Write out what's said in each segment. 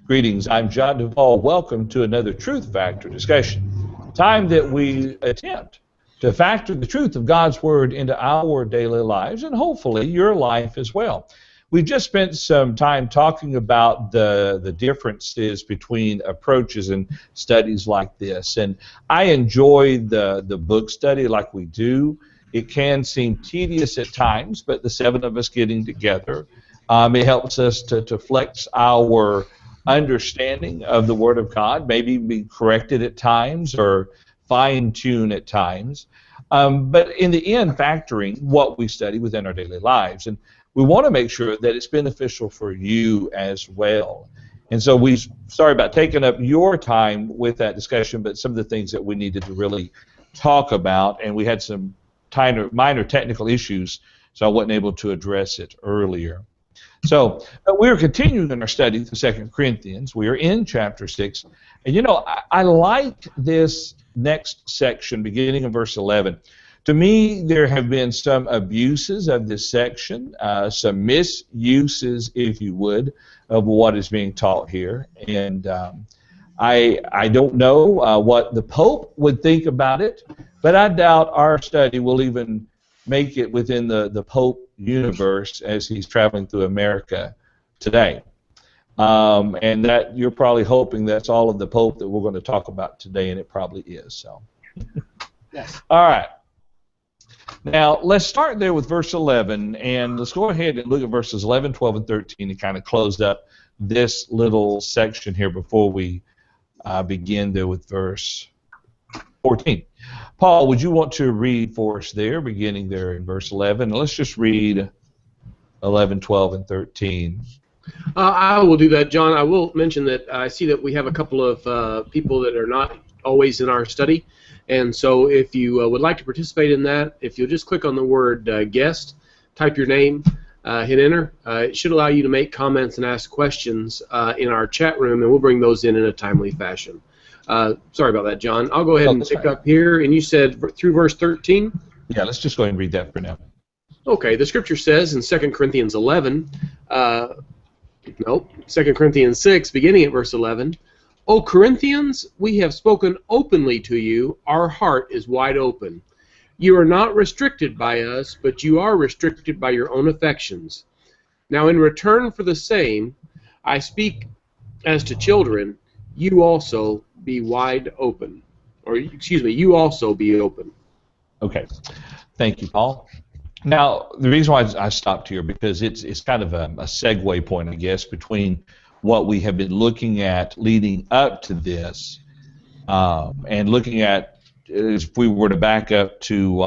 Greetings, I'm John Duvall. Welcome to another Truth Factor discussion. Time that we attempt to factor the truth of God's Word into our daily lives and hopefully your life as well. We've just spent some time talking about the differences between approaches and studies like this. And I enjoy the book study like we do. It can seem tedious at times, but the seven of us getting together, it helps us to flex our understanding of the Word of God, maybe be corrected at times or fine-tune at times. But in the end, factoring what we study within our daily lives. And we want to make sure that it's beneficial for you as well. And so sorry about taking up your time with that discussion, but some of the things that we needed to really talk about, and we had some minor technical issues, so I wasn't able to address it earlier. So we are continuing in our study through 2 Corinthians. We are in chapter 6. And you know, I like this next section beginning in verse 11. To me, there have been some abuses of this section, some misuses, if you would, of what is being taught here. And I don't know what the Pope would think about it, but I doubt our study will even make it within the Pope universe as he's traveling through America today. And that you're probably hoping that's all of the Pope that we're going to talk about today, and it probably is. So, yes. All right. Now, let's start there with verse 11, and let's go ahead and look at verses 11, 12, and 13 and kind of close up this little section here before we begin there with verse 14. Paul, would you want to read for us there, beginning there in verse 11? Let's just read 11, 12, and 13. I will do that, John. I will mention that I see that we have a couple of people that are not always in our study. And so if you would like to participate in that, if you'll just click on the word guest, type your name, hit enter, it should allow you to make comments and ask questions in our chat room, and we'll bring those in a timely fashion. Sorry about that, John. I'll go ahead and pick up here. And you said through verse 13? Yeah, let's just go ahead and read that for now. Okay, the scripture says in 2 Corinthians 11, 2 Corinthians 6, beginning at verse 11, O Corinthians, we have spoken openly to you. Our heart is wide open. You are not restricted by us, but you are restricted by your own affections. Now in return for the same, I speak as to children, you also be wide open. Or, excuse me, you also be open. Okay. Thank you, Paul. Now, the reason why I stopped here, because it's kind of a segue point, I guess, between what we have been looking at leading up to this and looking at, if we were to back up to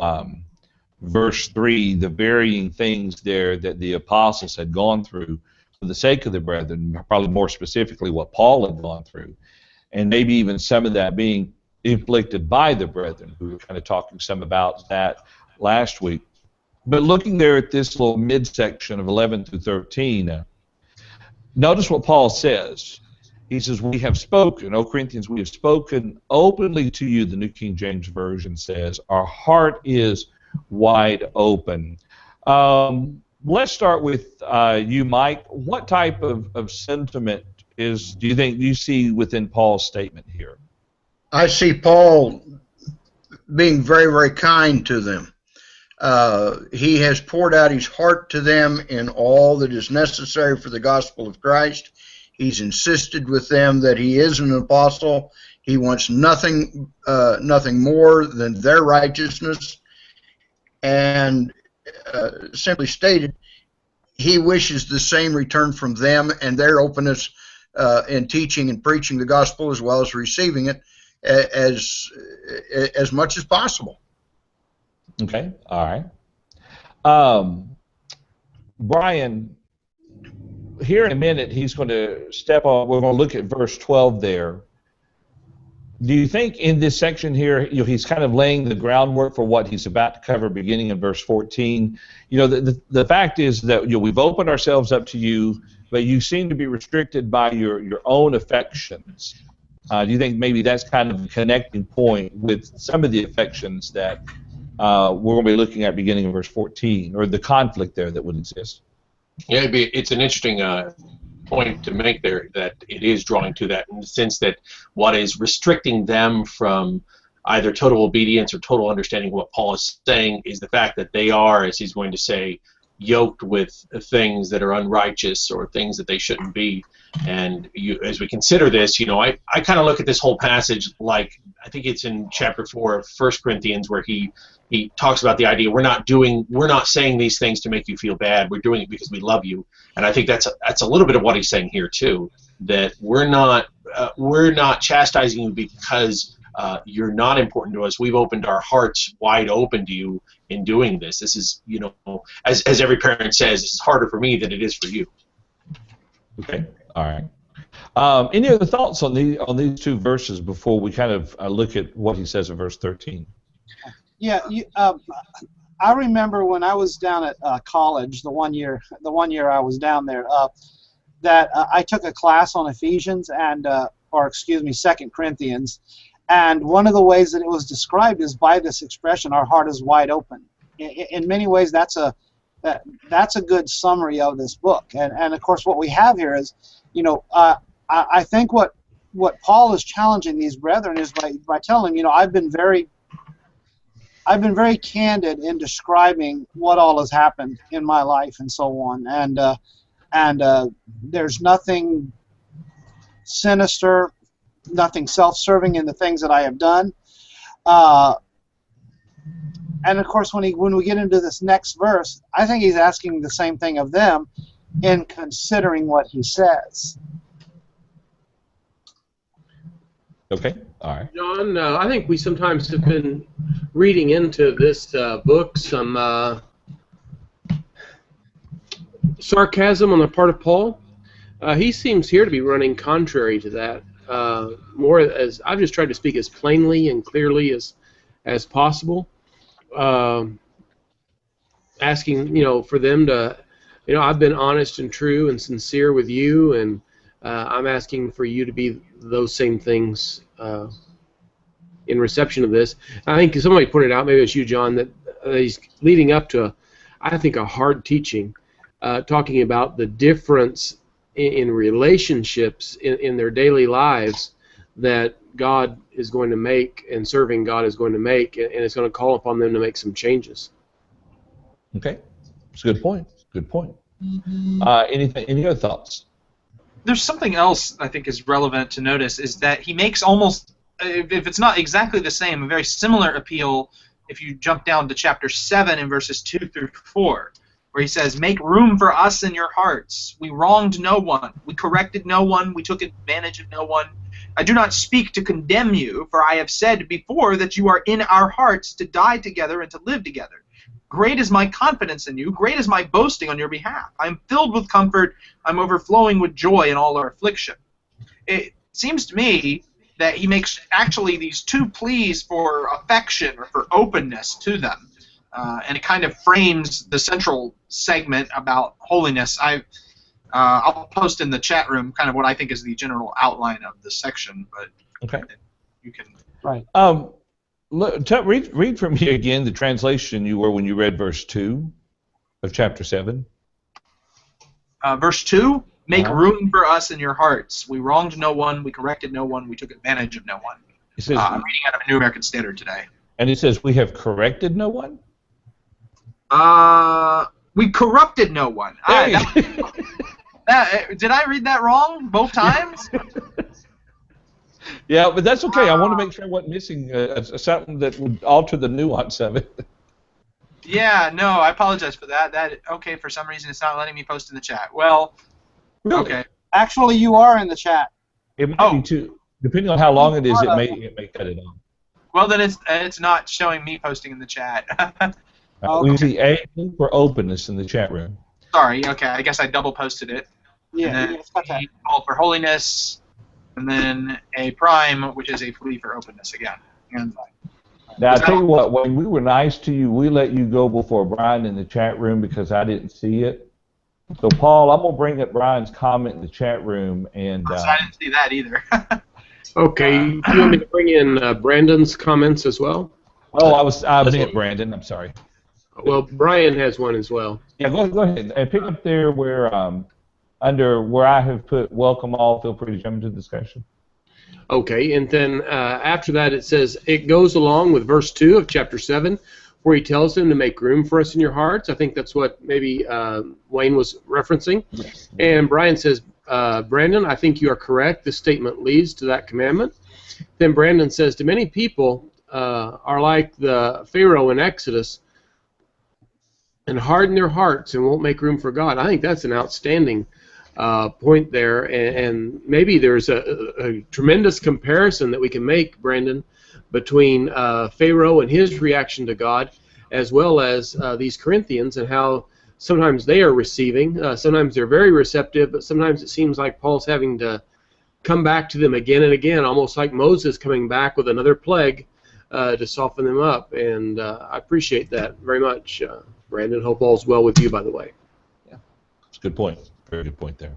verse 3, the varying things there that the apostles had gone through for the sake of the brethren, probably more specifically what Paul had gone through, and maybe even some of that being inflicted by the brethren. We were kind of talking some about that last week. But looking there at this little midsection of 11 through 13, notice what Paul says. He says, we have spoken, O Corinthians, we have spoken openly to you, the New King James Version says. Our heart is wide open. Let's start with you, Mike. What type of sentiment do you see within Paul's statement here? I see Paul being very, very kind to them. He has poured out his heart to them in all that is necessary for the gospel of Christ. He's insisted with them that he is an apostle. He wants nothing more than their righteousness. And simply stated, he wishes the same return from them and their openness in teaching and preaching the gospel as well as receiving it as much as possible. Okay, all right. Brian, here in a minute, he's going to step on. We're going to look at verse 12 there. Do you think in this section here, he's kind of laying the groundwork for what he's about to cover beginning in verse 14? The fact is that we've opened ourselves up to you, but you seem to be restricted by your own affections. Do you think maybe that's kind of a connecting point with some of the affections that we're going to be looking at beginning in verse 14, or the conflict there that would exist? Yeah, it's an interesting point to make there, that it is drawing to that, in the sense that what is restricting them from either total obedience or total understanding of what Paul is saying is the fact that they are, as he's going to say, yoked with things that are unrighteous or things that they shouldn't be. And as we consider this, I kind of look at this whole passage like, I think it's in chapter 4 of 1 Corinthians, where he talks about the idea we're not saying these things to make you feel bad. We're doing it because we love you. And I think that's a little bit of what he's saying here too, that we're not chastising you because you're not important to us. We've opened our hearts wide open to you in doing this. This is, as every parent says, this is harder for me than it is for you. Okay. All right. Any other thoughts on these two verses before we kind of look at what he says in verse 13? Yeah, I remember when I was down at college, the one year I was down there, that I took a class on Ephesians and, 2 Corinthians, and one of the ways that it was described is by this expression, "Our heart is wide open." In many ways, that's a good summary of this book, and of course, what we have here is, I think what Paul is challenging these brethren is by telling them, I've been very candid in describing what all has happened in my life and so on, and there's nothing sinister, nothing self-serving in the things that I have done. And of course, when we get into this next verse, I think he's asking the same thing of them in considering what he says. Okay, all right. John, I think we sometimes have been reading into this book some sarcasm on the part of Paul. He seems here to be running contrary to that. More as I've just tried to speak as plainly and clearly as possible, asking for them to, I've been honest and true and sincere with you, and I'm asking for you to be those same things in reception of this. I think somebody pointed out, maybe it was you, John, that he's leading up to, I think, a hard teaching, talking about the difference in relationships in their daily lives that God is going to make and serving God is going to make, and it's going to call upon them to make some changes. Okay, it's a good point. Good point. Any other thoughts? There's something else I think is relevant to notice, is that he makes almost, if it's not exactly the same, a very similar appeal if you jump down to chapter 7 in verses 2 through 4. Where he says, "Make room for us in your hearts. We wronged no one. We corrected no one. We took advantage of no one. I do not speak to condemn you, for I have said before that you are in our hearts to die together and to live together. Great is my confidence in you. Great is my boasting on your behalf. I am filled with comfort. I'm overflowing with joy in all our affliction." It seems to me that he makes actually these two pleas for affection or for openness to them. And it kind of frames the central segment about holiness. I'll post in the chat room kind of what I think is the general outline of the section, but Okay. You can. Right. Read for me again the translation you were when you read verse 2 of chapter 7. Verse 2, "Make room for us in your hearts. We wronged no one, we corrected no one, we took advantage of no one." It says, I'm reading out of a New American Standard today. And it says, "We have corrected no one"? We corrupted no one. There Did I read that wrong both times? Yeah, but that's okay. I want to make sure I wasn't missing something that would alter the nuance of it. Yeah, no, I apologize for that. Okay, for some reason it's not letting me post in the chat. Well, Really? okay. Actually, you are in the chat. It might be too, depending on how long it is, it may cut it off. Well, then it's not showing me posting in the chat. We see A for openness in the chat room. Sorry, okay, I guess I double posted it. Yeah, And then it's got that. A call for holiness, and then a prime, which is a plea for openness again. And Now, I tell you what, when we were nice to you, we let you go before Brian in the chat room because I didn't see it. So, Paul, I'm going to bring up Brian's comment in the chat room. And so I didn't see that either. Okay, do you want me to bring in Brandon's comments as well? I meant Brandon, I'm sorry. Well, Brian has one as well. Yeah, go ahead. And pick up there where under where I have put welcome all, feel free to jump into the discussion. Okay, and then after that it says, it goes along with verse 2 of chapter 7, where he tells them to make room for us in your hearts. I think that's what maybe Wayne was referencing. Yes. And Brian says, Brandon, I think you are correct. This statement leads to that commandment. Then Brandon says, to many people are like the Pharaoh in Exodus and harden their hearts and won't make room for God. I think that's an outstanding point there, and maybe there's a tremendous comparison that we can make, Brandon, between Pharaoh and his reaction to God, as well as these Corinthians and how sometimes they are receiving. Sometimes they're very receptive, but sometimes it seems like Paul's having to come back to them again and again, almost like Moses coming back with another plague to soften them up. And I appreciate that very much, Brandon. Hope all's well with you, by the way. Yeah, it's a good point. Very good point there.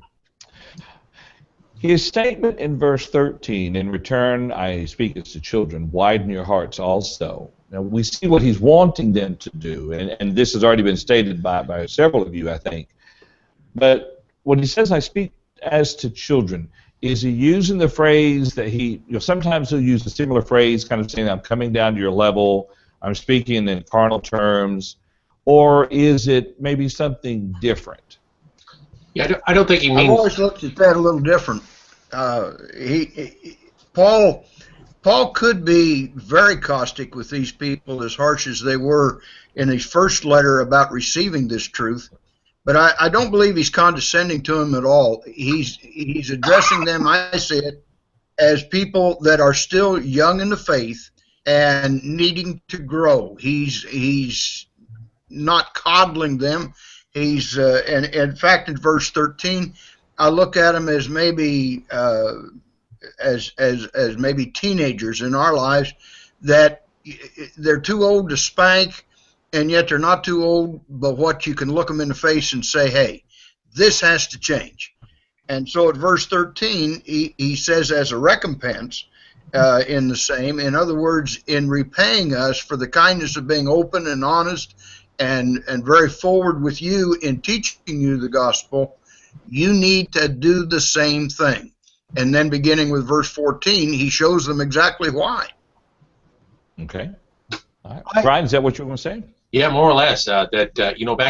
His statement in verse 13, in return I speak as to children, widen your hearts also. Now we see what he's wanting them to do, and this has already been stated by several of you, I think. But when he says I speak as to children, is he using the phrase that sometimes he'll use a similar phrase, kind of saying I'm coming down to your level, I'm speaking in carnal terms, or is it maybe something different? Yeah, I don't think he means. I've always looked at that a little different. Paul could be very caustic with these people, as harsh as they were in his first letter about receiving this truth. But I don't believe he's condescending to them at all. He's addressing them, I see it, as people that are still young in the faith and needing to grow. He's not coddling them. He's and in fact, in verse 13, I look at him as maybe as maybe teenagers in our lives, that they're too old to spank, and yet they're not too old, but what you can look them in the face and say, hey, this has to change. And so at verse 13, he says, as a recompense, in the same, in other words, in repaying us for the kindness of being open and honest and very forward with you in teaching you the gospel, you need to do the same thing. And then beginning with verse 14, he shows them exactly why. Okay. All right. Brian, is that what you were going to say? Yeah, more or less. Back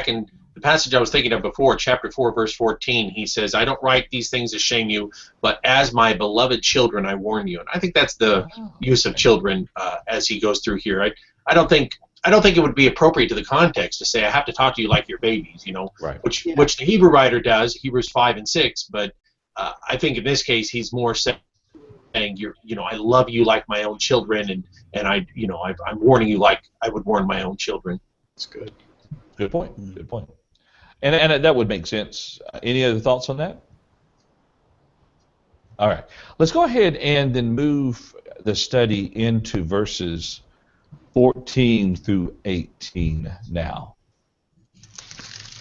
in the passage I was thinking of before, chapter 4, verse 14, he says, I don't write these things to shame you, but as my beloved children, I warn you. And I think that's the use of children as he goes through here. I don't think it would be appropriate to the context to say I have to talk to you like your babies, right. which the Hebrew writer does, Hebrews 5 and 6. But I think in this case he's more saying, I love you like my own children, and I'm warning you like I would warn my own children. That's good. Good point. Good point. And that would make sense. Any other thoughts on that? All right. Let's go ahead and then move the study into verses 14 through 18 now.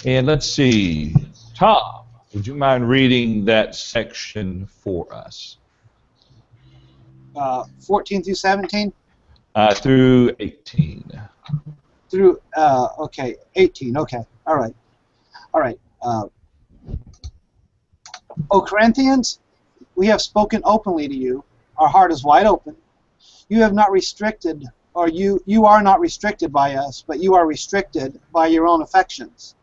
And let's see. Tom, would you mind reading that section for us? 14 through 17? Through 18. Through, okay, 18, okay, all right. O Corinthians, we have spoken openly to you. Our heart is wide open. You have not restricted, or you are not restricted by us, but you are restricted by your own affections.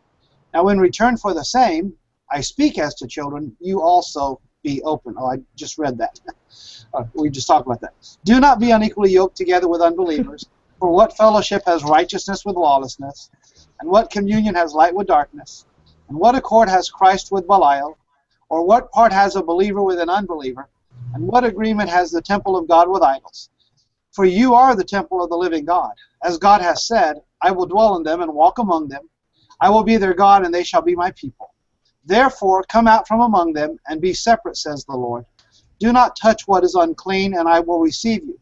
Now in return for the same, I speak as to children, you also be open. Oh, I just read that. We just talked about that. Do not be unequally yoked together with unbelievers. For what fellowship has righteousness with lawlessness? And what communion has light with darkness? And what accord has Christ with Belial? Or what part has a believer with an unbeliever? And what agreement has the temple of God with idols? For you are the temple of the living God. As God has said, I will dwell in them and walk among them. I will be their God, and they shall be my people. Therefore come out from among them, and be separate, says the Lord. Do not touch what is unclean, and I will receive you.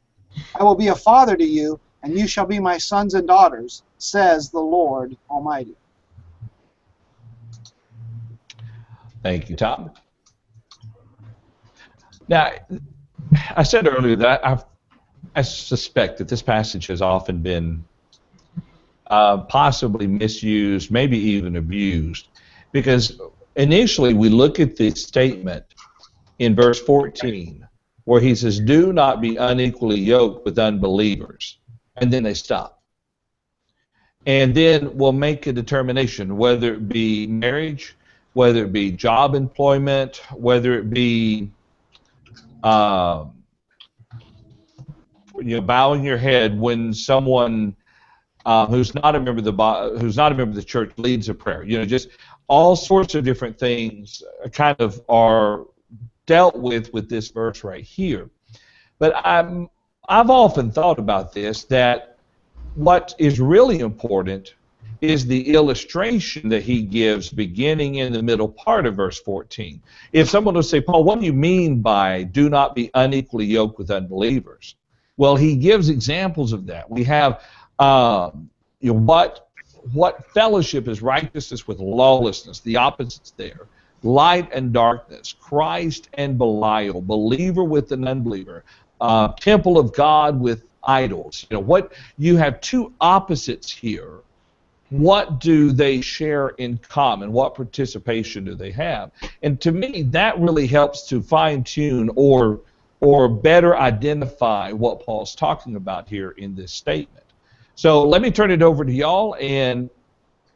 I will be a father to you, and you shall be my sons and daughters, says the Lord Almighty. Thank you, Tom. Now, I said earlier that I suspect that this passage has often been possibly misused, maybe even abused, because Initially, we look at the statement in verse 14 where he says, do not be unequally yoked with unbelievers. And then they stop. And then we'll make a determination, whether it be marriage, whether it be job employment, whether it be bowing your head when someone who's not a member of the church leads a prayer. Just all sorts of different things kind of are dealt with this verse right here. But I've often thought about this, that what is really important is the illustration that he gives beginning in the middle part of verse 14. If someone will say, Paul, what do you mean by do not be unequally yoked with unbelievers? Well, he gives examples of that. We have what fellowship is righteousness with lawlessness, the opposites there. Light and darkness, Christ and Belial, believer with an unbeliever, temple of God with idols. What you have two opposites here. What do they share in common? What participation do they have? And to me, that really helps to fine-tune or better identify what Paul's talking about here in this statement. So let me turn it over to y'all, and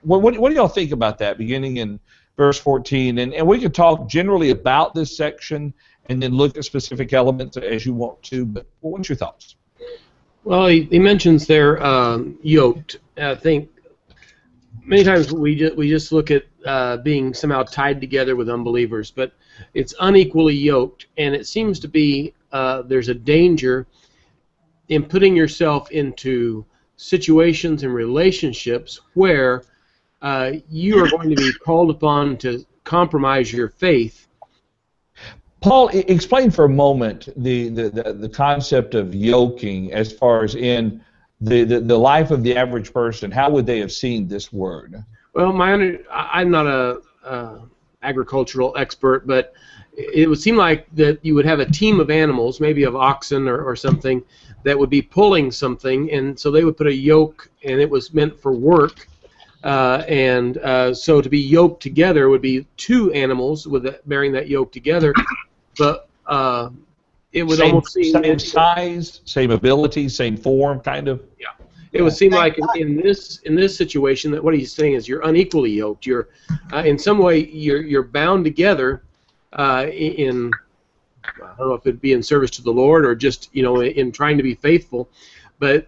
what do y'all think about that beginning in verse 14? And we could talk generally about this section and then look at specific elements as you want to, but what's your thoughts? Well, he mentions there yoked. I think many times we just look at being somehow tied together with unbelievers, but it's unequally yoked, and it seems to be there's a danger in putting yourself into situations and relationships where you are going to be called upon to compromise your faith. Paul, explain for a moment the concept of yoking as far as in the life of the average person. How would they have seen this word? Well, I'm not a agricultural expert, but it would seem like that you would have a team of animals, maybe of oxen or something, that would be pulling something, and so they would put a yoke, and it was meant for work. So to be yoked together would be two animals bearing that yoke together, but it would almost seem same size, same ability, same form, kind of. Yeah, it would seem like in this situation that what he's saying is you're unequally yoked. You're in some way you're bound together in, I don't know if it'd be in service to the Lord or just in trying to be faithful, but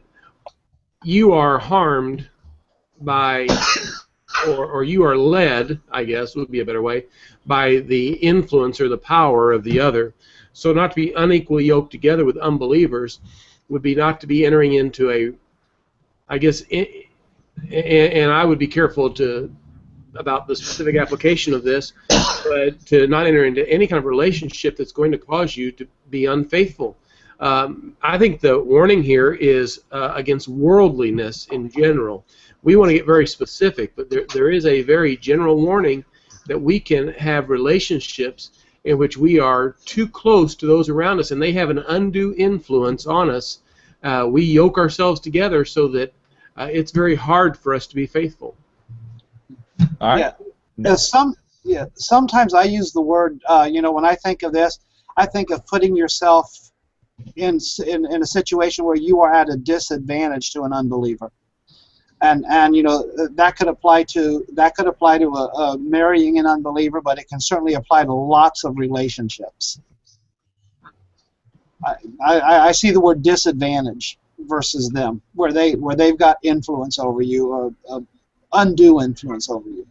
you are harmed by, or you are led, I guess would be a better way, by the influence or the power of the other. So not to be unequally yoked together with unbelievers would be not to be entering into a, I guess, and I would be careful about the specific application of this, but to not enter into any kind of relationship that's going to cause you to be unfaithful. I think the warning here is against worldliness in general. We want to get very specific, but there is a very general warning that we can have relationships in which we are too close to those around us and they have an undue influence on us. We yoke ourselves together so that it's very hard for us to be faithful. All right. Sometimes I use the word, when I think of this, I think of putting yourself in a situation where you are at a disadvantage to an unbeliever. And that could apply to marrying an unbeliever, but it can certainly apply to lots of relationships. I see the word disadvantage versus them, where they've got influence over you, or undue influence over you.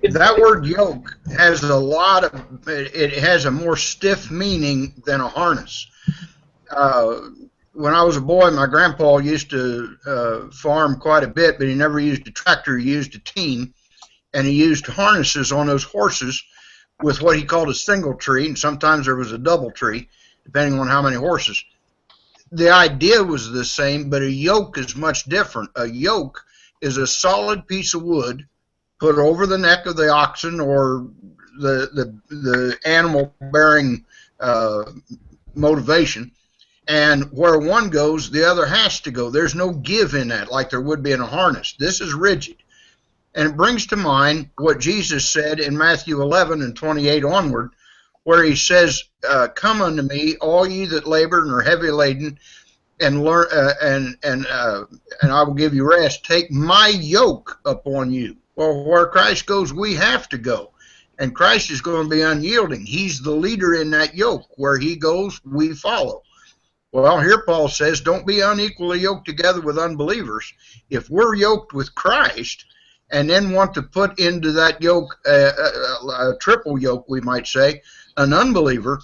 That word yoke has it has a more stiff meaning than a harness. When I was a boy, my grandpa used to farm quite a bit, but he never used a tractor. He used a team, and he used harnesses on those horses with what he called a single tree, and sometimes there was a double tree, depending on how many horses. The idea was the same, but a yoke is much different. A yoke is a solid piece of wood put over the neck of the oxen or the animal bearing motivation, and where one goes, the other has to go. There's no give in that like there would be in a harness. This is rigid. And it brings to mind what Jesus said in Matthew 11 and 28 onward, where he says, "Come unto me, all ye that labor and are heavy laden, and learn, and I will give you rest. Take my yoke upon you." Well, where Christ goes, we have to go. And Christ is going to be unyielding. He's the leader in that yoke. Where he goes, we follow. Well, here Paul says, don't be unequally yoked together with unbelievers. If we're yoked with Christ and then want to put into that yoke a triple yoke, we might say, an unbeliever,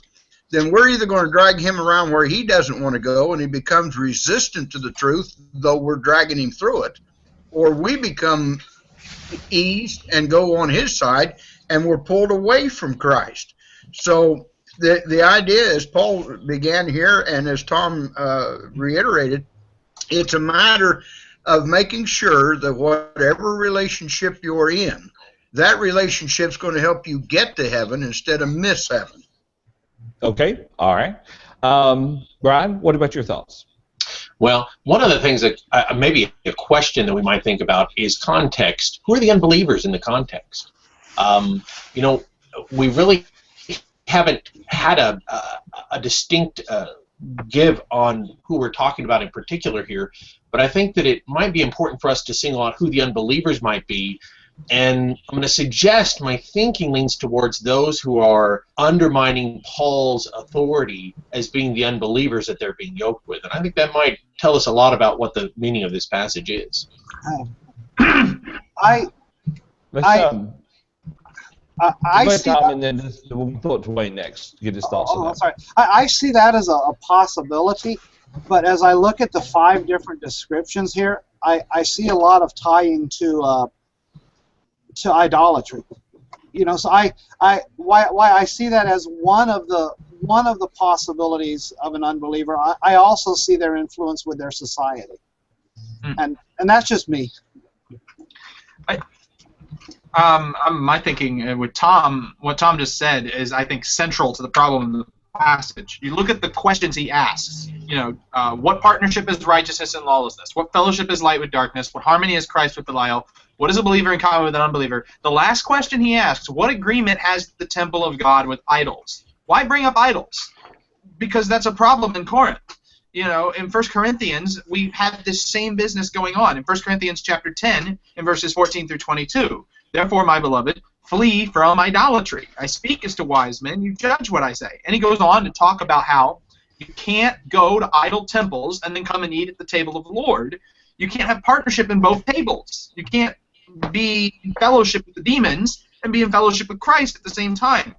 then we're either going to drag him around where he doesn't want to go and he becomes resistant to the truth, though we're dragging him through it, or we become eased and go on his side and we're pulled away from Christ. So the idea, as Paul began here and as Tom reiterated, it's a matter of making sure that whatever relationship you're in, that relationship's going to help you get to heaven instead of miss heaven. Okay, all right. Brian, what about your thoughts? Well, one of the things that maybe a question that we might think about is context. Who are the unbelievers in the context? You know, we really haven't had a distinct give on who we're talking about in particular here, but I think that it might be important for us to single out who the unbelievers might be. And I'm going to suggest my thinking leans towards those who are undermining Paul's authority as being the unbelievers that they're being yoked with. And I think that might tell us a lot about what the meaning of this passage is. I see Tom, that, and then we'll throw it to Wayne next. Get his thoughts on that. sorry. I see that as a possibility, but as I look at the 5 different descriptions here, I see a lot of tying to idolatry. You know, so why I see that as one of the possibilities of an unbeliever. I also see their influence with their society, and that's just me. My thinking with Tom, what Tom just said is, I think, central to the problem in the passage. You look at the questions he asks. You know, what partnership is righteousness and lawlessness? What fellowship is light with darkness? What harmony is Christ with Belial? What is a believer in common with an unbeliever? The last question he asks, what agreement has the temple of God with idols? Why bring up idols? Because that's a problem in Corinth. You know, in 1 Corinthians, we have this same business going on. In 1 Corinthians chapter 10, in verses 14 through 22, therefore, my beloved, flee from idolatry. I speak as to wise men, you judge what I say. And he goes on to talk about how you can't go to idol temples and then come and eat at the table of the Lord. You can't have partnership in both tables. You can't be in fellowship with the demons and be in fellowship with Christ at the same time.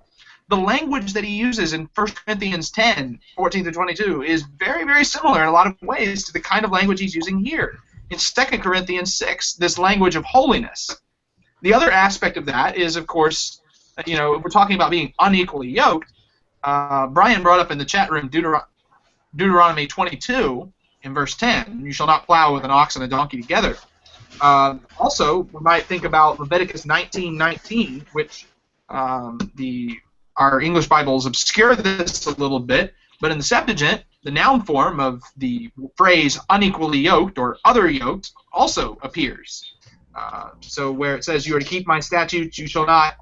The language that he uses in 1 Corinthians 10, 14 through 22 is very, very similar in a lot of ways to the kind of language he's using here. In 2 Corinthians 6, this language of holiness. The other aspect of that is, of course, you know, if we're talking about being unequally yoked, Brian brought up in the chat room Deuteronomy 22 in verse 10, you shall not plow with an ox and a donkey together. Also, we might think about Leviticus 19:19, which our English Bibles obscure this a little bit, but in the Septuagint, the noun form of the phrase unequally yoked or other yoked also appears. So where it says you are to keep my statutes, you shall not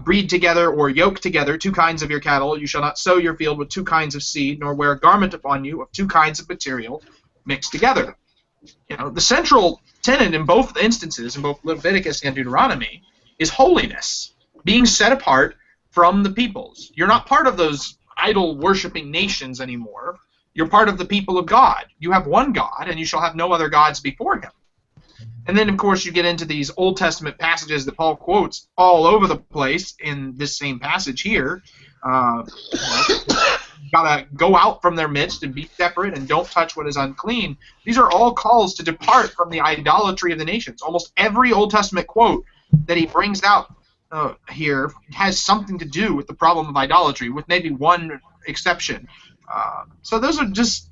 breed together or yoke together 2 kinds of your cattle, you shall not sow your field with 2 kinds of seed, nor wear a garment upon you of 2 kinds of material mixed together. You know, the central tenet in both instances, in both Leviticus and Deuteronomy, is holiness, being set apart from the peoples. You're not part of those idol-worshipping nations anymore. You're part of the people of God. You have one God, and you shall have no other gods before him. And then, of course, you get into these Old Testament passages that Paul quotes all over the place in this same passage here. Gotta go out from their midst and be separate and don't touch what is unclean. These are all calls to depart from the idolatry of the nations. Almost every Old Testament quote that he brings out here has something to do with the problem of idolatry, with maybe one exception. So those are just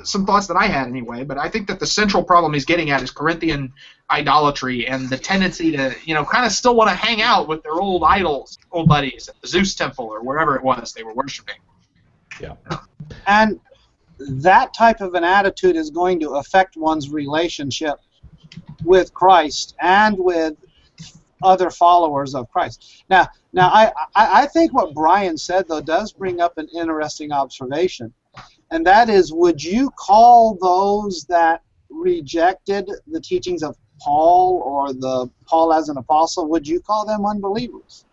some thoughts that I had anyway, but I think that the central problem he's getting at is Corinthian idolatry and the tendency to, you know, kind of still want to hang out with their old idols, old buddies at the Zeus temple or wherever it was they were worshiping. Yeah. And that type of an attitude is going to affect one's relationship with Christ and with other followers of Christ. Now I think what Brian said, though, does bring up an interesting observation, and that is, would you call those that rejected the teachings of Paul or the Paul as an apostle, would you call them unbelievers?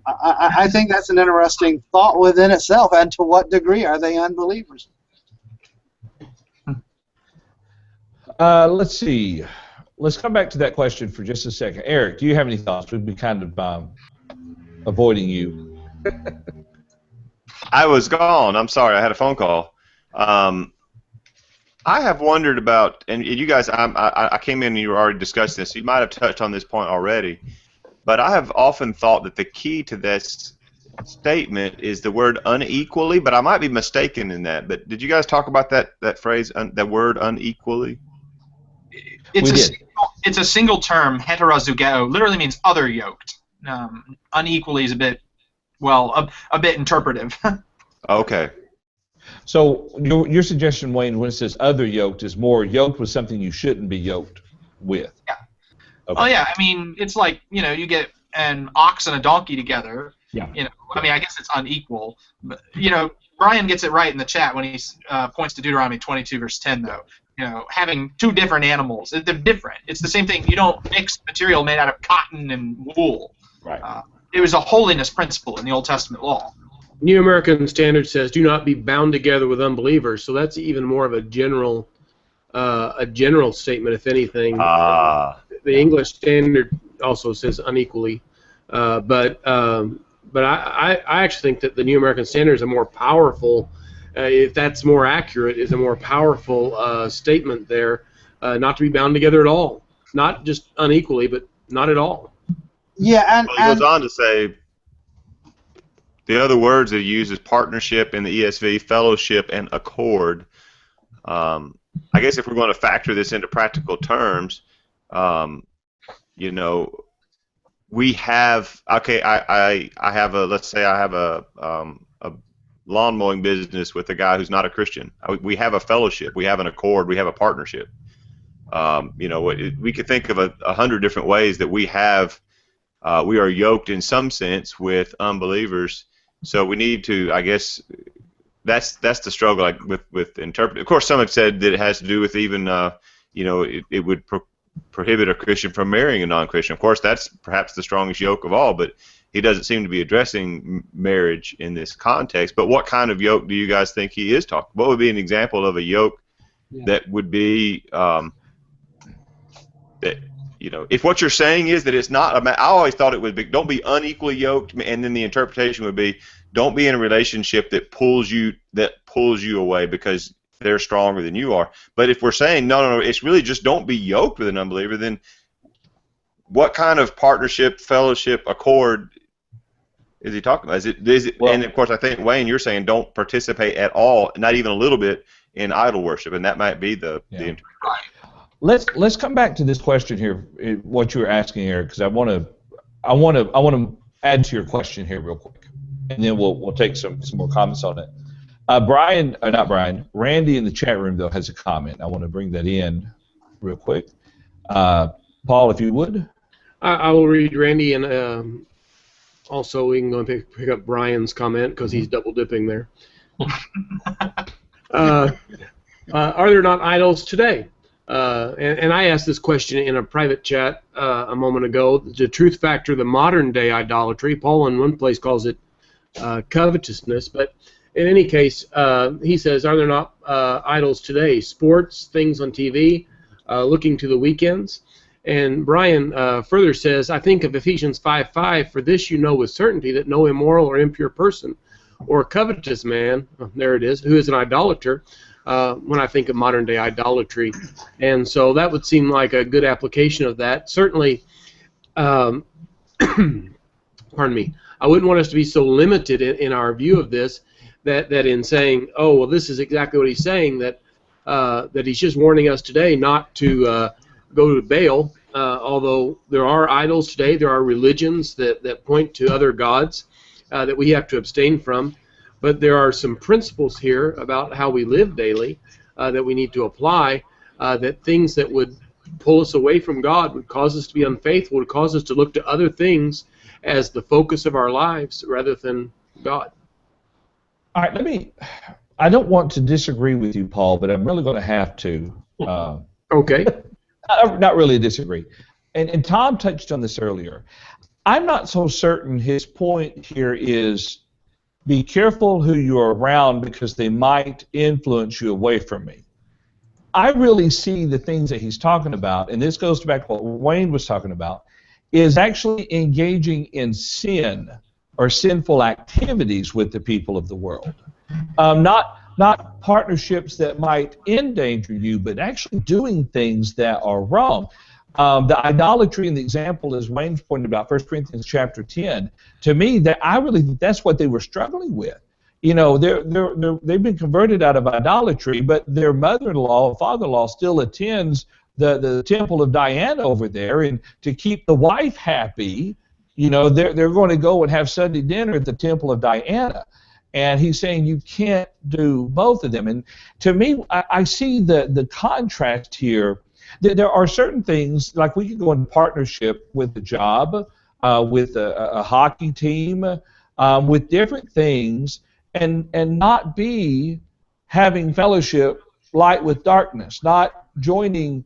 I think that's an interesting thought within itself, and to what degree are they unbelievers? Let's see. Let's come back to that question for just a second. Eric, do you have any thoughts? We've been kind of avoiding you. I was gone. I'm sorry. I had a phone call. I have wondered about, and you guys, I came in and you were already discussing this. So you might have touched on this point already, but I have often thought that the key to this statement is the word unequally, but I might be mistaken in that. But did you guys talk about that phrase, that word unequally? It's a single term, heterozygeo, literally means other yoked. Unequally is a bit interpretive. Okay. So your suggestion, Wayne, when it says other yoked, is more yoked with something you shouldn't be yoked with. Yeah. Okay. Oh yeah, I mean, it's like, you get an ox and a donkey together. Yeah. I mean, I guess it's unequal, but Brian gets it right in the chat when he points to Deuteronomy 22 verse 10 though. Having two different animals, they're different. It's the same thing. You don't mix material made out of cotton and wool. Right. It was a holiness principle in the Old Testament law. New American Standard says, "Do not be bound together with unbelievers." So that's even more of a general statement, if anything. The English Standard also says unequally, but I actually think that the New American Standard is a more powerful, if that's more accurate, is a more powerful statement there. Not to be bound together at all, not just unequally, but not at all. Yeah, and he goes on to say the other words that he uses: partnership in the ESV, fellowship, and accord. I guess if we're going to factor this into practical terms, we have, okay, I have a, let's say I have a lawn mowing business with a guy who's not a Christian. We have a fellowship, we have an accord, we have a partnership. We could think of 100 different ways that we are yoked in some sense with unbelievers. So we need to, I guess, that's the struggle, like with interpret. Of course, some have said that it has to do with even, it would prohibit a Christian from marrying a non-Christian. Of course, that's perhaps the strongest yoke of all, but he doesn't seem to be addressing marriage in this context. But what kind of yoke do you guys think he is talking? What would be an example of a yoke that would be that, if what you're saying is that it's not, I always thought it would be, don't be unequally yoked, and then the interpretation would be, don't be in a relationship that pulls you away because they're stronger than you are. But if we're saying no, it's really just don't be yoked with an unbeliever, then what kind of partnership, fellowship, accord is he talking about? Is it? Well, and of course, I think, Wayne, you're saying don't participate at all, not even a little bit, in idol worship, and that might be the interpretation. Let's come back to this question here, what you were asking, Eric, because I want to add to your question here real quick, and then we'll take some more comments on it. Randy in the chat room though has a comment. I want to bring that in real quick. Paul, if you would. I will read Randy, and also we can go and pick up Brian's comment because he's double dipping there. Are there not idols today? And I asked this question in a private chat a moment ago. The truth factor, the modern day idolatry. Paul in one place calls it covetousness, but in any case, he says, are there not idols today? Sports, things on TV, looking to the weekends. And Brian further says, I think of Ephesians 5:5, for this you know with certainty that no immoral or impure person or covetous man, there it is, who is an idolater, when I think of modern day idolatry. And so that would seem like a good application of that. Certainly, pardon me, I wouldn't want us to be so limited in our view of this that in saying, oh, well, this is exactly what he's saying, that he's just warning us today not to go to Baal, although there are idols today, there are religions that point to other gods that we have to abstain from. But there are some principles here about how we live daily that we need to apply. that things that would pull us away from God, would cause us to be unfaithful, would cause us to look to other things as the focus of our lives rather than God. All right, I don't want to disagree with you, Paul, but I'm really going to have to. Okay. Not really disagree. And Tom touched on this earlier. I'm not so certain his point here is be careful who you're around because they might influence you away from me. I really see the things that he's talking about, and this goes back to what Wayne was talking about, is actually engaging in sin or sinful activities with the people of the world. Not partnerships that might endanger you, but actually doing things that are wrong. The idolatry in the example, as Wayne's pointed out, 1 Corinthians chapter 10, to me, I really think that's what they were struggling with. You know, they've been converted out of idolatry, but their mother-in-law or father-in-law still attends the temple of Diana over there, and to keep the wife happy, you know, they're going to go and have Sunday dinner at the temple of Diana. And he's saying you can't do both of them. And to me, I see the contrast here. There are certain things, like we could go in partnership with a job, with a hockey team, with different things, and not be having fellowship light with darkness, not joining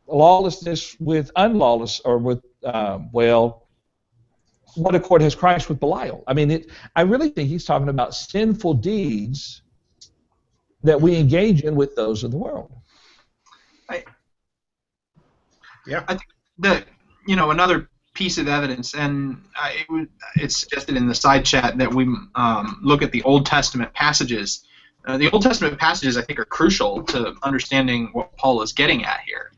lawlessness with unlawless, or with, what accord has Christ with Belial? I mean, I really think he's talking about sinful deeds that we engage in with those of the world. I think that, another piece of evidence, and it's suggested in the side chat that we look at the Old Testament passages. The Old Testament passages, I think, are crucial to understanding what Paul is getting at here.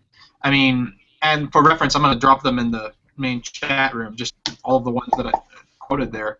I mean, and for reference, I'm going to drop them in the main chat room, just all of the ones that I quoted there.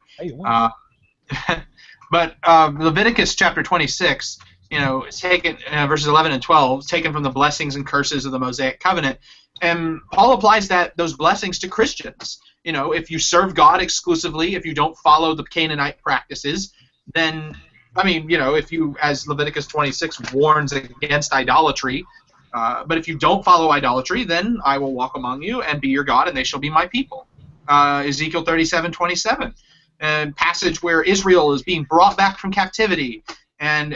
But Leviticus chapter 26, is taken, verses 11 and 12, taken from the blessings and curses of the Mosaic covenant, and Paul applies those blessings to Christians. If you serve God exclusively, if you don't follow the Canaanite practices, then, if you, as Leviticus 26 warns against idolatry, but if you don't follow idolatry, then I will walk among you and be your God, and they shall be my people. Ezekiel 37:27, a passage where Israel is being brought back from captivity. And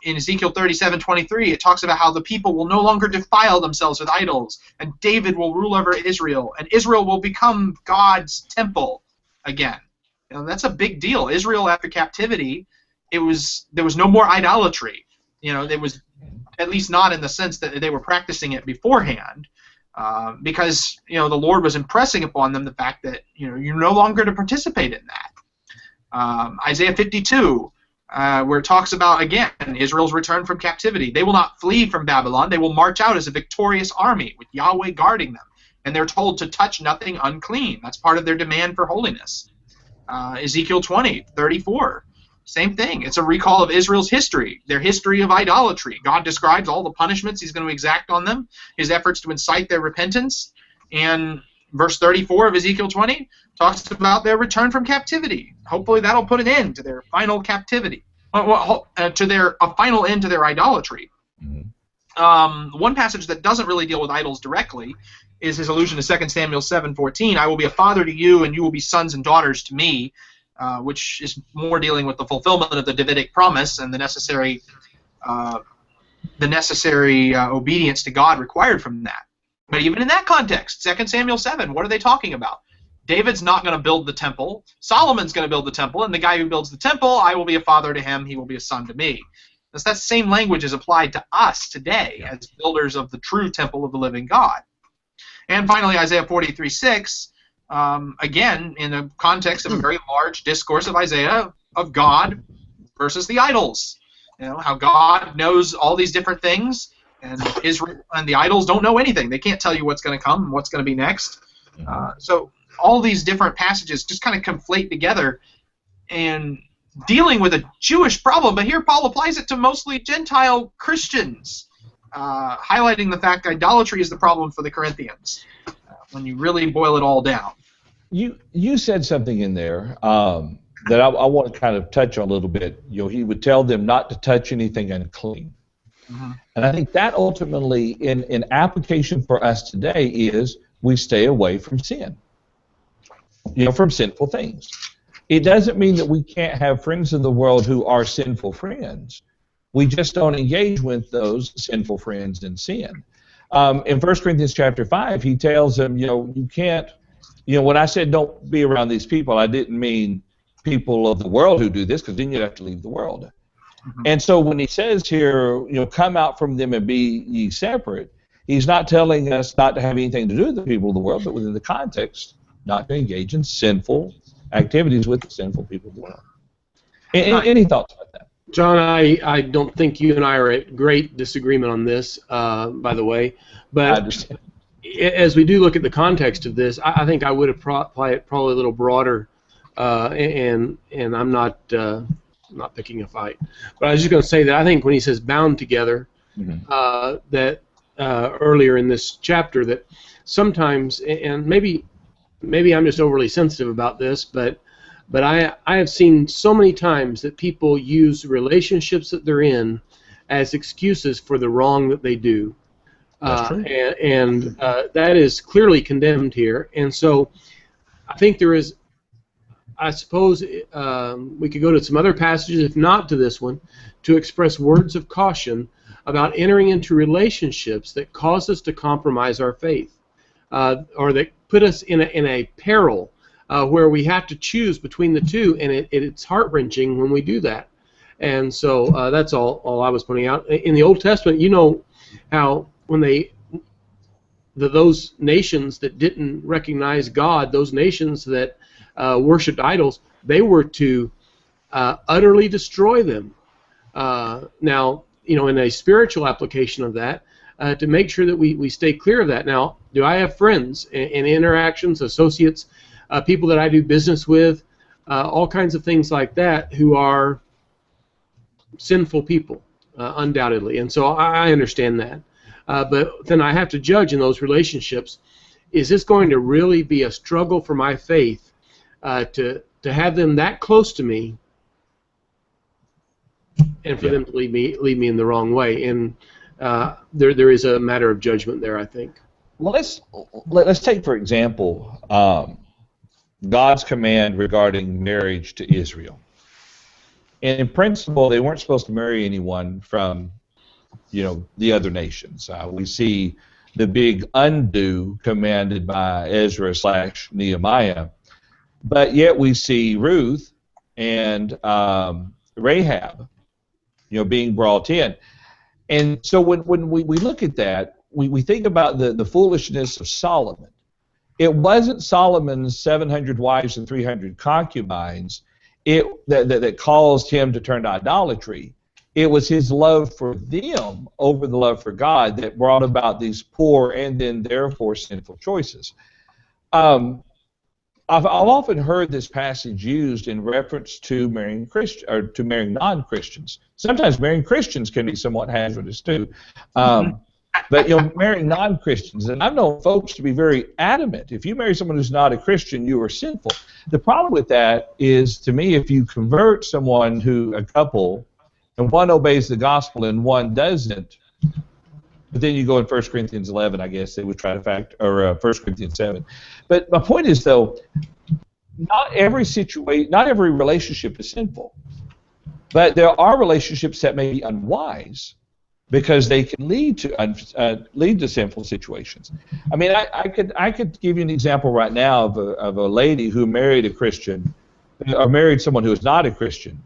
in Ezekiel 37:23, it talks about how the people will no longer defile themselves with idols, and David will rule over Israel, and Israel will become God's temple again. That's a big deal. Israel, after captivity, there was no more idolatry. There was, at least not in the sense that they were practicing it beforehand, because the Lord was impressing upon them the fact that you're no longer to participate in that. Isaiah 52. Where it talks about, again, Israel's return from captivity. They will not flee from Babylon. They will march out as a victorious army with Yahweh guarding them. And they're told to touch nothing unclean. That's part of their demand for holiness. Ezekiel 20:34. Same thing. It's a recall of Israel's history, their history of idolatry. God describes all the punishments he's going to exact on them, his efforts to incite their repentance. And verse 34 of Ezekiel 20 talks about their return from captivity. Hopefully that'll put an end to their final captivity, to a final end to their idolatry. Mm-hmm. One passage that doesn't really deal with idols directly is his allusion to 2 Samuel 7:14. I will be a father to you, and you will be sons and daughters to me, which is more dealing with the fulfillment of the Davidic promise and the necessary obedience to God required from that. But even in that context, 2 Samuel 7, what are they talking about? David's not going to build the temple. Solomon's going to build the temple, and the guy who builds the temple, I will be a father to him, he will be a son to me. That same language is applied to us today as builders of the true temple of the living God. And finally, Isaiah 43:6, again, in the context of a very large discourse of Isaiah of God versus the idols. How God knows all these different things, and Israel and the idols don't know anything. They can't tell you what's going to come and what's going to be next. So all these different passages just kind of conflate together and dealing with a Jewish problem, but here Paul applies it to mostly Gentile Christians, highlighting the fact idolatry is the problem for the Corinthians when you really boil it all down. You said something in there that I want to kind of touch on a little bit. He would tell them not to touch anything unclean. And I think that ultimately, in application for us today, is we stay away from sin, from sinful things. It doesn't mean that we can't have friends in the world who are sinful friends. We just don't engage with those sinful friends in sin. In 1 Corinthians chapter 5, he tells them, you can't, when I said don't be around these people, I didn't mean people of the world who do this, because then you'd have to leave the world. And so when he says here, come out from them and be ye separate, he's not telling us not to have anything to do with the people of the world, but within the context, not to engage in sinful activities with the sinful people of the world. Any thoughts about that? John, I don't think you and I are at great disagreement on this, by the way. But as we do look at the context of this, I think I would apply it probably a little broader, and I'm not picking a fight. But I was just going to say that I think when he says bound together, that earlier in this chapter, that sometimes, and maybe I'm just overly sensitive about this, but I have seen so many times that people use relationships that they're in as excuses for the wrong that they do. That's true. And that is clearly condemned here. And so I think there is, I suppose we could go to some other passages, if not to this one, to express words of caution about entering into relationships that cause us to compromise our faith, or that put us in a peril where we have to choose between the two, and it's heart-wrenching when we do that. And so that's all I was pointing out. In the Old Testament, how when those nations that didn't recognize God, those nations that worshipped idols, they were to utterly destroy them. Now, in a spiritual application of that, to make sure that we stay clear of that. Now, do I have friends and interactions, associates, people that I do business with, all kinds of things like that, who are sinful people, undoubtedly. And so I understand that. But then I have to judge in those relationships, is this going to really be a struggle for my faith to have them that close to me and for them to lead me in the wrong way? And there is a matter of judgment there, I think. Well, let's take, for example, God's command regarding marriage to Israel. And in principle, they weren't supposed to marry anyone from, the other nations. We see the big undo commanded by Ezra/Nehemiah, but yet we see Ruth and Rahab, being brought in. And so when we look at that, we think about the foolishness of Solomon. It wasn't Solomon's 700 wives and 300 concubines that caused him to turn to idolatry. It was his love for them over the love for God that brought about these poor and then therefore sinful choices. I've often heard this passage used in reference to marrying to marrying non-Christians. Sometimes marrying Christians can be somewhat hazardous too. But marrying non-Christians, and I've known folks to be very adamant. If you marry someone who's not a Christian, you are sinful. The problem with that is, to me, if you convert a couple, and one obeys the gospel and one doesn't, but then you go in 1 Corinthians 11, I guess they would try to or 1 Corinthians 7. But my point is, though, not every relationship is sinful, but there are relationships that may be unwise, because they can lead to sinful situations. I mean, I could give you an example right now of a lady who married a Christian, or married someone who is not a Christian,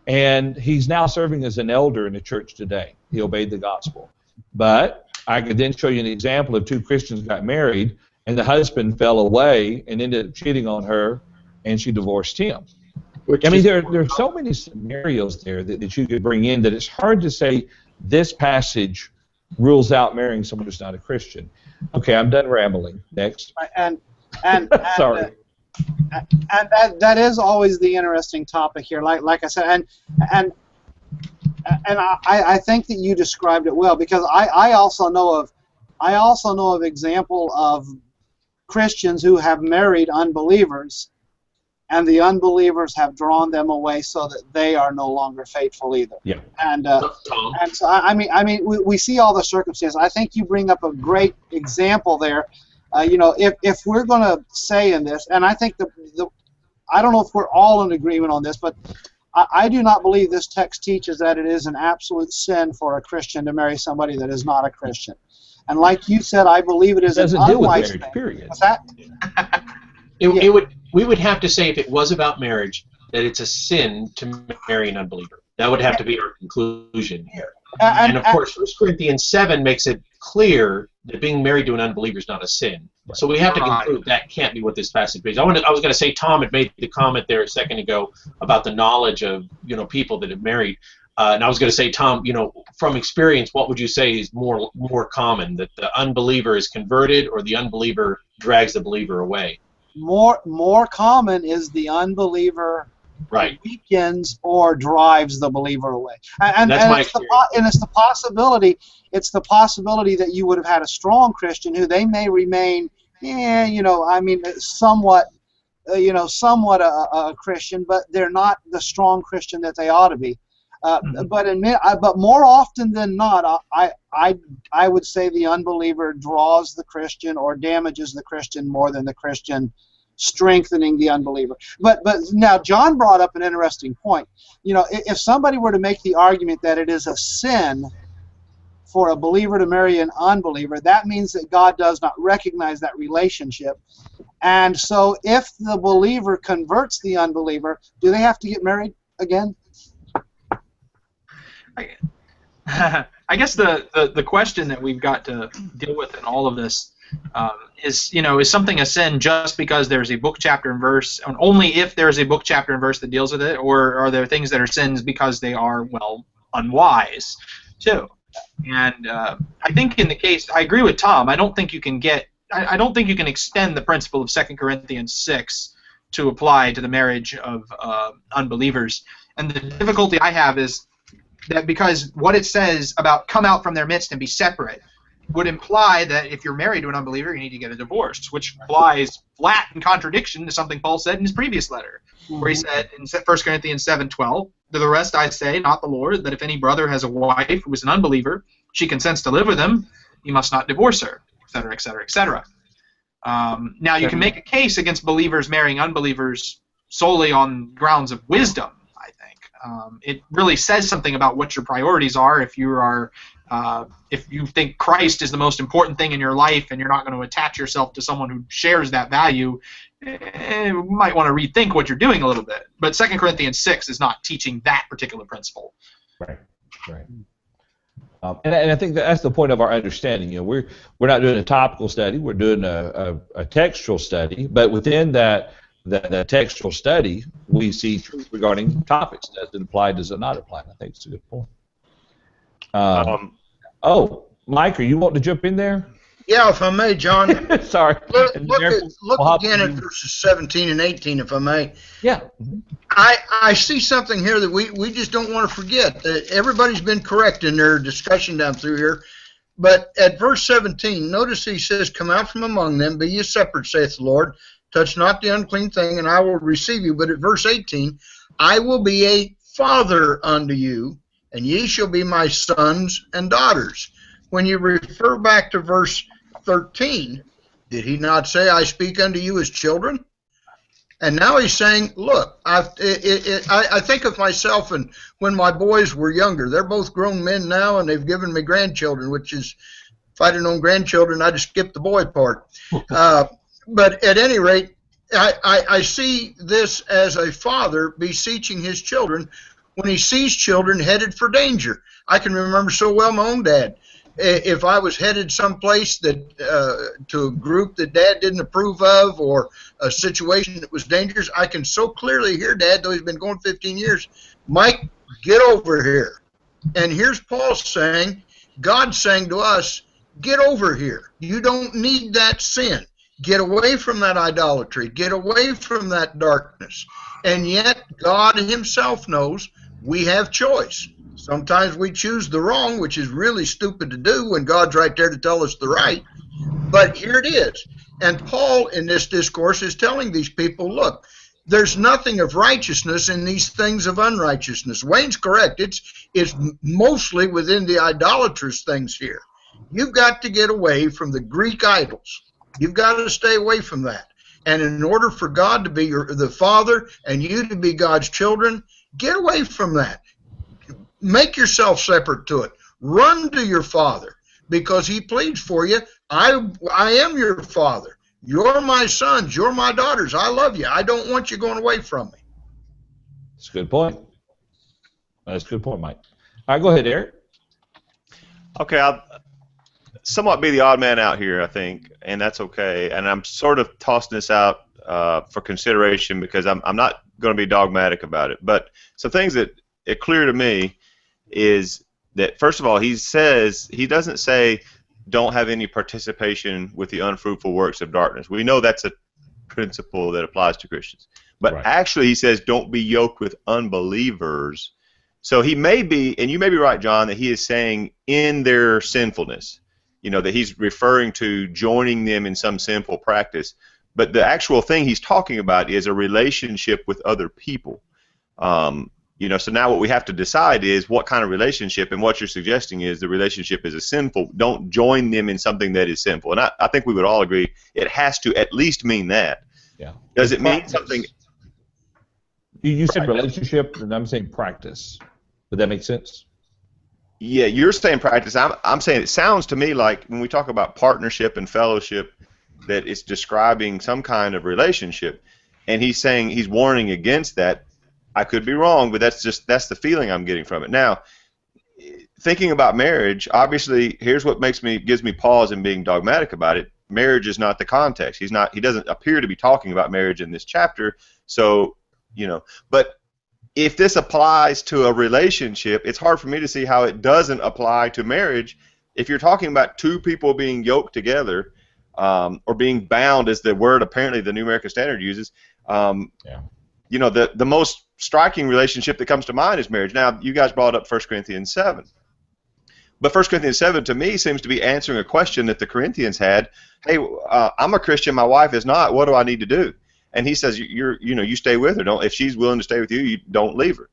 and he's now serving as an elder in a church today. He obeyed the gospel. But I could then show you an example of two Christians got married, and the husband fell away and ended up cheating on her, and she divorced him. There are so many scenarios there that you could bring in that it's hard to say this passage rules out marrying someone who's not a Christian. Okay, I'm done rambling. Next. And sorry. And that is always the interesting topic here. Like I said, and I think that you described it well, because I also know of example of Christians who have married unbelievers, and the unbelievers have drawn them away so that they are no longer faithful either. Yeah. And so we see all the circumstances. I think you bring up a great example there. If we're going to say in this, and I think I don't know if we're all in agreement on this, but I do not believe this text teaches that it is an absolute sin for a Christian to marry somebody that is not a Christian. And like you said, I believe it is an unwise thing. Period. What's that? We would have to say, if it was about marriage, that it's a sin to marry an unbeliever. That would have to be our conclusion here. And of course, 1 Corinthians 7 makes it clear that being married to an unbeliever is not a sin. Right. So we have to conclude that can't be what this passage is. I was going to say, Tom had made the comment there a second ago about the knowledge of people that have married. And I was going to say, Tom, from experience, what would you say is more common, that the unbeliever is converted or the unbeliever drags the believer away? More common is the unbeliever weakens or drives the believer away. And that's my experience. It's the possibility that you would have had a strong Christian who they may remain, somewhat a Christian, but they're not the strong Christian that they ought to be. But more often than not, I would say the unbeliever draws the Christian or damages the Christian more than the Christian strengthening the unbeliever. But now John brought up an interesting point. If somebody were to make the argument that it is a sin for a believer to marry an unbeliever, that means that God does not recognize that relationship. And so if the believer converts the unbeliever, do they have to get married again? I guess the question that we've got to deal with in all of this is something a sin just because there's a book, chapter, and verse, and only if there's a book, chapter, and verse that deals with it, or are there things that are sins because they are, unwise, too? And I think in the case, I agree with Tom. I don't think you can extend the principle of 2 Corinthians 6 to apply to the marriage of unbelievers. And the difficulty I have is that because what it says about come out from their midst and be separate would imply that if you're married to an unbeliever, you need to get a divorce, which flies flat in contradiction to something Paul said in his previous letter, where he said in 1 Corinthians 7:12, to the rest I say, not the Lord, that if any brother has a wife who is an unbeliever, she consents to live with him, you must not divorce her, etc., etc., etc. Now, you can make a case against believers marrying unbelievers solely on grounds of wisdom, I think. It really says something about what your priorities are if you think Christ is the most important thing in your life and you're not going to attach yourself to someone who shares that value. You might want to rethink what you're doing a little bit. But 2 Corinthians 6 is not teaching that particular principle. Right. And I think that's the point of our understanding. We're not doing a topical study. We're doing a textual study. But within that textual study, we see truth regarding topics. Does it apply? Does it not apply? I think it's a good point. Mike, are you wanting to jump in there? Yeah, if I may, John. Sorry. Look again at verses 17 and 18, if I may. Yeah. I see something here that we just don't want to forget. Everybody's been correct in their discussion down through here. But at verse 17, notice he says, come out from among them, be ye separate, saith the Lord. Touch not the unclean thing, and I will receive you. But at verse 18, I will be a father unto you, and ye shall be my sons and daughters. When you refer back to verse 13, did he not say, I speak unto you as children? And now he's saying, look, I think of myself and when my boys were younger. They're both grown men now, and they've given me grandchildren, which is, if I'd have known grandchildren, I'd have skipped the boy part. But at any rate, I see this as a father beseeching his children when he sees children headed for danger. I can remember so well my own dad. If I was headed someplace that to a group that Dad didn't approve of or a situation that was dangerous, I can so clearly hear Dad, though he's been going 15 years, Mike, get over here. And here's Paul saying, God saying to us, get over here. You don't need that sin. Get away from that idolatry. Get away from that darkness. And yet God himself knows we have choice. Sometimes we choose the wrong, which is really stupid to do when God's right there to tell us the right. But here it is. And Paul, in this discourse, is telling these people, look, there's nothing of righteousness in these things of unrighteousness. Wayne's correct. It's mostly within the idolatrous things here. You've got to get away from the Greek idols. You've got to stay away from that. And in order for God to be the Father and you to be God's children, get away from that. Make yourself separate to it. Run to your Father because He pleads for you. I am your Father. You're my sons. You're my daughters. I love you. I don't want you going away from me. That's a good point. That's a good point, Mike. All right, go ahead, Eric. Okay, I'll somewhat be the odd man out here, I think, and that's okay. And I'm sort of tossing this out for consideration because I'm not going to be dogmatic about it. But some things that are clear to me is that, first of all, he doesn't say don't have any participation with the unfruitful works of darkness. We know that's a principle that applies to Christians. But Right. actually he says don't be yoked with unbelievers. So he may be, and you may be right, John, that he is saying in their sinfulness, that he's referring to joining them in some sinful practice. But the actual thing he's talking about is a relationship with other people. So now what we have to decide is what kind of relationship, and what you're suggesting is the relationship is a sinful. Don't join them in something that is sinful. And I think we would all agree it has to at least mean that. Yeah. Does it mean Practice. something? You said relationship, and I'm saying practice. Would that make sense? Yeah, you're saying practice. I'm saying it sounds to me like when we talk about partnership and fellowship that it's describing some kind of relationship. And he's saying he's warning against that. I could be wrong, but that's the feeling I'm getting from it. Now, thinking about marriage, obviously, here's what gives me pause in being dogmatic about it. Marriage is not the context. He doesn't appear to be talking about marriage in this chapter. So, but if this applies to a relationship, it's hard for me to see how it doesn't apply to marriage. If you're talking about two people being yoked together, or being bound, as the word apparently the New American Standard uses, the most striking relationship that comes to mind is marriage. Now, you guys brought up 1 Corinthians 7. But 1 Corinthians 7 to me seems to be answering a question that the Corinthians had. Hey, I'm a Christian, my wife is not. What do I need to do? And he says, you stay with her. If she's willing to stay with you, you don't leave her.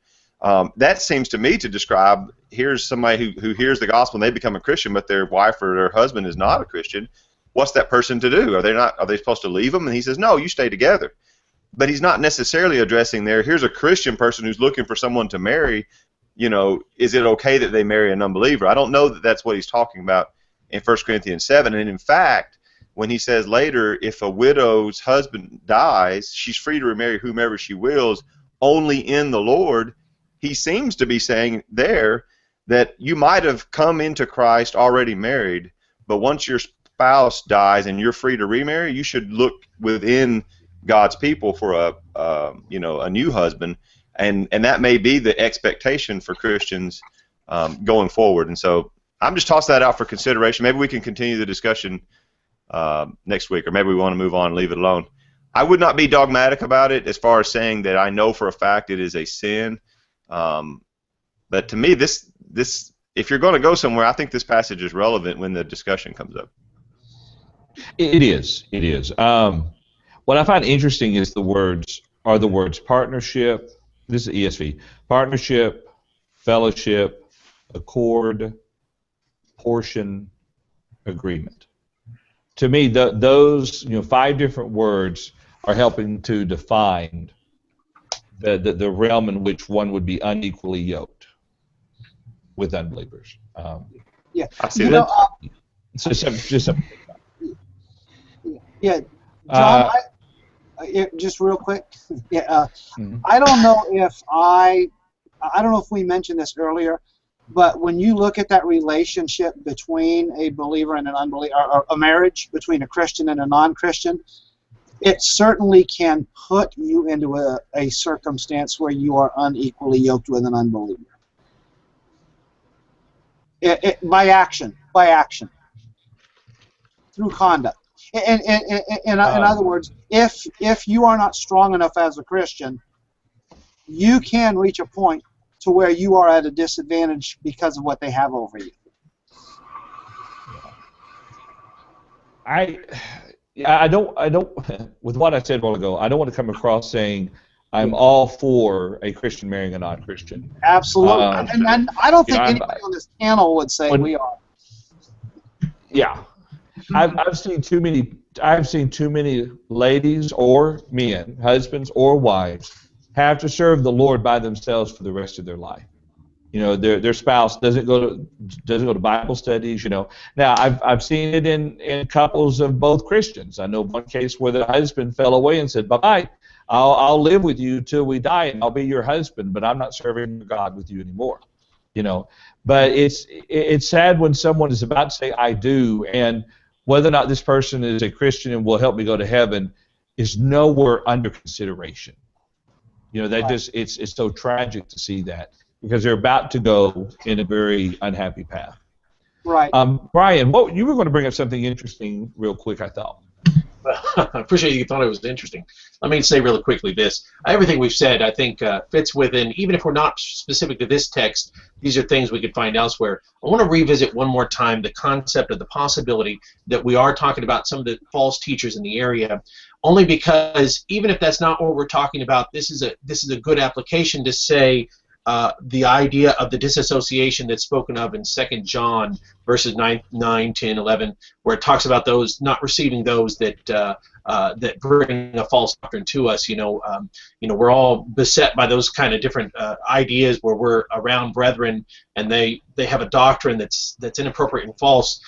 That seems to me to describe, here's somebody who hears the gospel and they become a Christian, but their wife or their husband is not a Christian. What's that person to do? Are they supposed to leave them? And he says, no, you stay together. But he's not necessarily addressing here's a Christian person who's looking for someone to marry. Is it okay that they marry an unbeliever? I don't know that that's what he's talking about in 1 Corinthians 7. And in fact, when he says later, if a widow's husband dies, she's free to remarry whomever she wills, only in the Lord, he seems to be saying there that you might have come into Christ already married, but once your spouse dies and you're free to remarry, you should look within God's people for a new husband, and that may be the expectation for Christians going forward. And so I'm just tossing that out for consideration. Maybe we can continue the discussion next week, or maybe we want to move on and leave it alone. I would not be dogmatic about it as far as saying that I know for a fact it is a sin. But to me, this if you're going to go somewhere, I think this passage is relevant when the discussion comes up. It is. It is. What I find interesting is the words partnership. This is ESV. Partnership, fellowship, accord, portion, agreement. To me, those 5 different words are helping to define the realm in which one would be unequally yoked with unbelievers. Yeah. I see that. So just some. Yeah, John, just real quick. Yeah, I don't know if I don't know if we mentioned this earlier, but when you look at that relationship between a believer and an unbeliever, or a marriage between a Christian and a non-Christian, it certainly can put you into a circumstance where you are unequally yoked with an unbeliever. By action, through conduct. In other words, if you are not strong enough as a Christian, you can reach a point to where you are at a disadvantage because of what they have over you. I don't, with what I said a while ago, I don't want to come across saying I'm all for a Christian marrying a non-Christian. Absolutely. And I don't think you know, anybody on this panel would say we are. Yeah. I've seen too many ladies or men, husbands or wives, have to serve the Lord by themselves for the rest of their life. You know, their spouse doesn't go to Bible studies. You know, now I've seen it in couples of both Christians. I know one case where the husband fell away and said, "Bye-bye, I'll live with you till we die, and I'll be your husband, but I'm not serving God with you anymore." You know, but it's sad when someone is about to say "I do," and whether or not this person is a Christian and will help me go to heaven is nowhere under consideration. You know, that just it's so tragic to see that, because they're about to go in a very unhappy path. Right. Brian, you were going to bring up something interesting real quick, I thought. Well, I appreciate you thought it was interesting. Let me say really quickly this. Everything we've said, I think, fits within, even if we're not specific to this text, these are things we could find elsewhere. I want to revisit one more time the concept of the possibility that we are talking about some of the false teachers in the area, only because even if that's not what we're talking about, this is a good application to say the idea of the disassociation that's spoken of in 2 John verses 9, 10, 11, where it talks about those not receiving those that that bring a false doctrine to us. We're all beset by those kind of different ideas where we're around brethren and they have a doctrine that's inappropriate and false.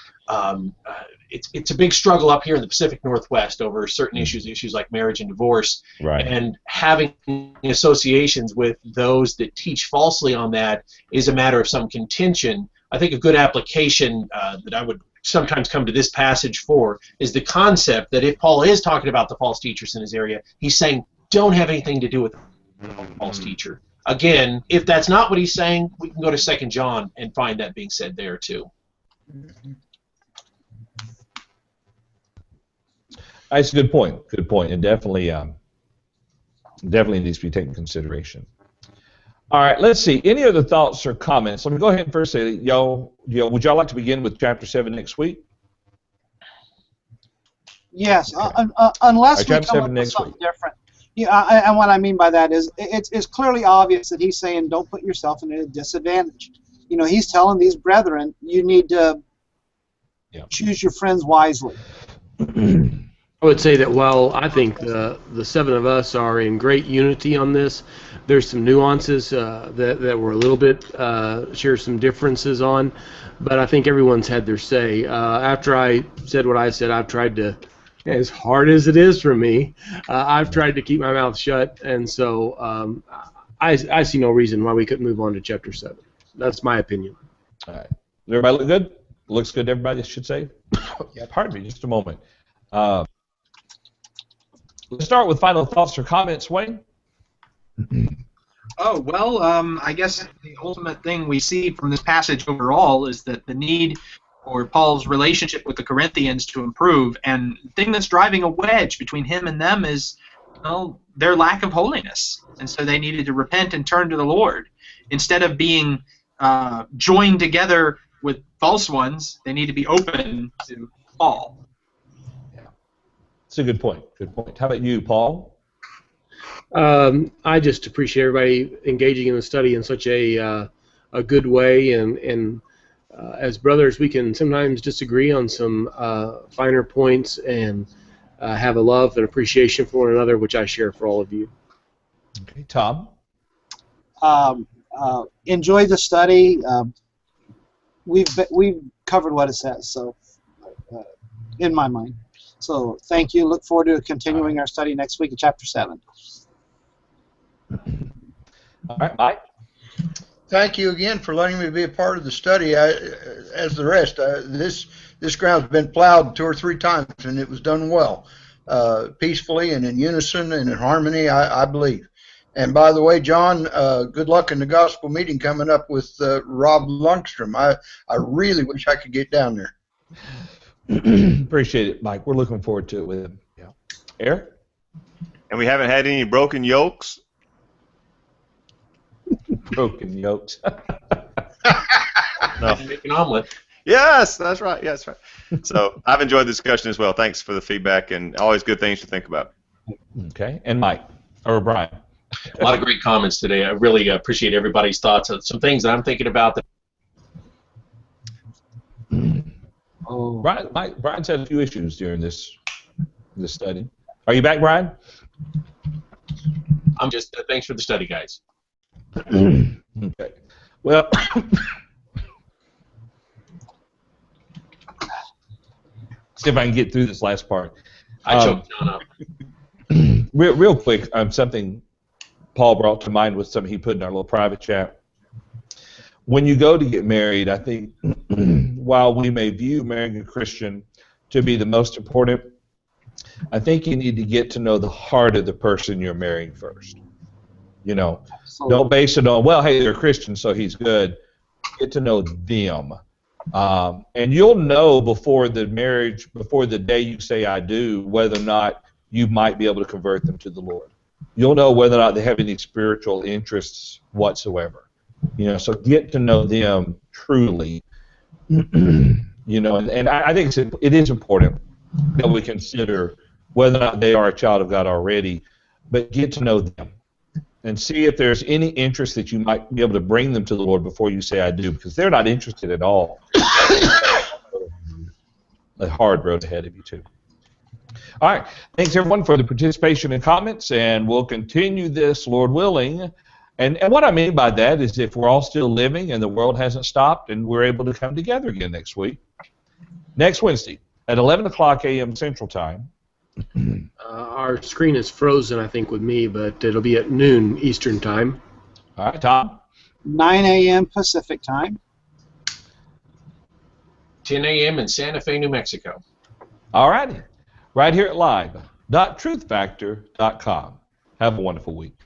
It's a big struggle up here in the Pacific Northwest over certain issues like marriage and divorce, Right. and having associations with those that teach falsely on that is a matter of some contention. I think a good application that I would sometimes come to this passage for is the concept that if Paul is talking about the false teachers in his area, he's saying don't have anything to do with the false teacher. Again, if that's not what he's saying, we can go to 2 John and find that being said there too. That's a good point, and definitely needs to be taken into consideration. All right, let's see. Any other thoughts or comments? Let me go ahead and first say, y'all, would y'all like to begin with chapter 7 next week? Yes, unless we chapter come 7 up with next something week. different. Yeah, and what I mean by that is it's clearly obvious that he's saying don't put yourself in a disadvantage. You know, he's telling these brethren you need to choose your friends wisely. I would say that while I think the seven of us are in great unity on this, there's some nuances that we're a little bit share some differences on, but I think everyone's had their say. After I said what I said, I've tried to, as hard as it is for me, I've tried to keep my mouth shut, and so I see no reason why we couldn't move on to chapter 7. That's my opinion. All right. Does everybody look good? Looks good to everybody, I should say? Yeah, pardon me, just a moment. Let's start with final thoughts or comments, Wayne. Oh, well, I guess the ultimate thing we see from this passage overall is that the need for Paul's relationship with the Corinthians to improve, and the thing that's driving a wedge between him and them is, their lack of holiness. And so they needed to repent and turn to the Lord. Instead of being joined together with false ones, they need to be open to Paul. That's a good point. Good point. How about you, Paul? I just appreciate everybody engaging in the study in such a good way, and as brothers, we can sometimes disagree on some finer points and have a love and appreciation for one another, which I share for all of you. Okay, Tom. Enjoy the study. We've covered what it says, so in my mind. So thank you. Look forward to continuing our study next week in chapter 7. All right, Mike. Thank you again for letting me be a part of the study. As the rest, this ground's been plowed 2 or 3 times, and it was done well, peacefully and in unison and in harmony, I believe. And by the way, John, good luck in the gospel meeting coming up with Rob Lundstrom. I really wish I could get down there. Appreciate it, Mike. We're looking forward to it with him. Yeah. Eric? And we haven't had any broken yolks? Broken yolks. No. Make an omelet. Yes, that's right. Yeah, that's right. So I've enjoyed the discussion as well. Thanks for the feedback and always good things to think about. Okay, and Mike or Brian. A lot of great comments today. I really appreciate everybody's thoughts. Some things that I'm thinking about. Brian's had a few issues during this study. Are you back, Brian? I'm just thanks for the study, guys. Okay. Well, see if I can get through this last part. I choked John up. Real quick, something Paul brought to mind was something he put in our little private chat. When you go to get married, I think while we may view marrying a Christian to be the most important, I think you need to get to know the heart of the person you're marrying first. You know, don't base it on, well, hey, they're Christian, so he's good. Get to know them. And you'll know before the marriage, before the day you say I do, whether or not you might be able to convert them to the Lord. You'll know whether or not they have any spiritual interests whatsoever. You know, so get to know them truly. You know, and I think it is important that we consider whether or not they are a child of God already, but get to know them and see if there's any interest that you might be able to bring them to the Lord before you say I do, because they're not interested at all. A hard road ahead of you, too. All right. Thanks, everyone, for the participation and comments, and we'll continue this, Lord willing. And what I mean by that is if we're all still living and the world hasn't stopped and we're able to come together again next week, next Wednesday at 11 o'clock a.m. Central Time. Our screen is frozen, I think, with me, but it'll be at noon Eastern Time. All right, Tom? 9 a.m. Pacific Time. 10 a.m. in Santa Fe, New Mexico. All righty. Right here at live.truthfactor.com. Have a wonderful week.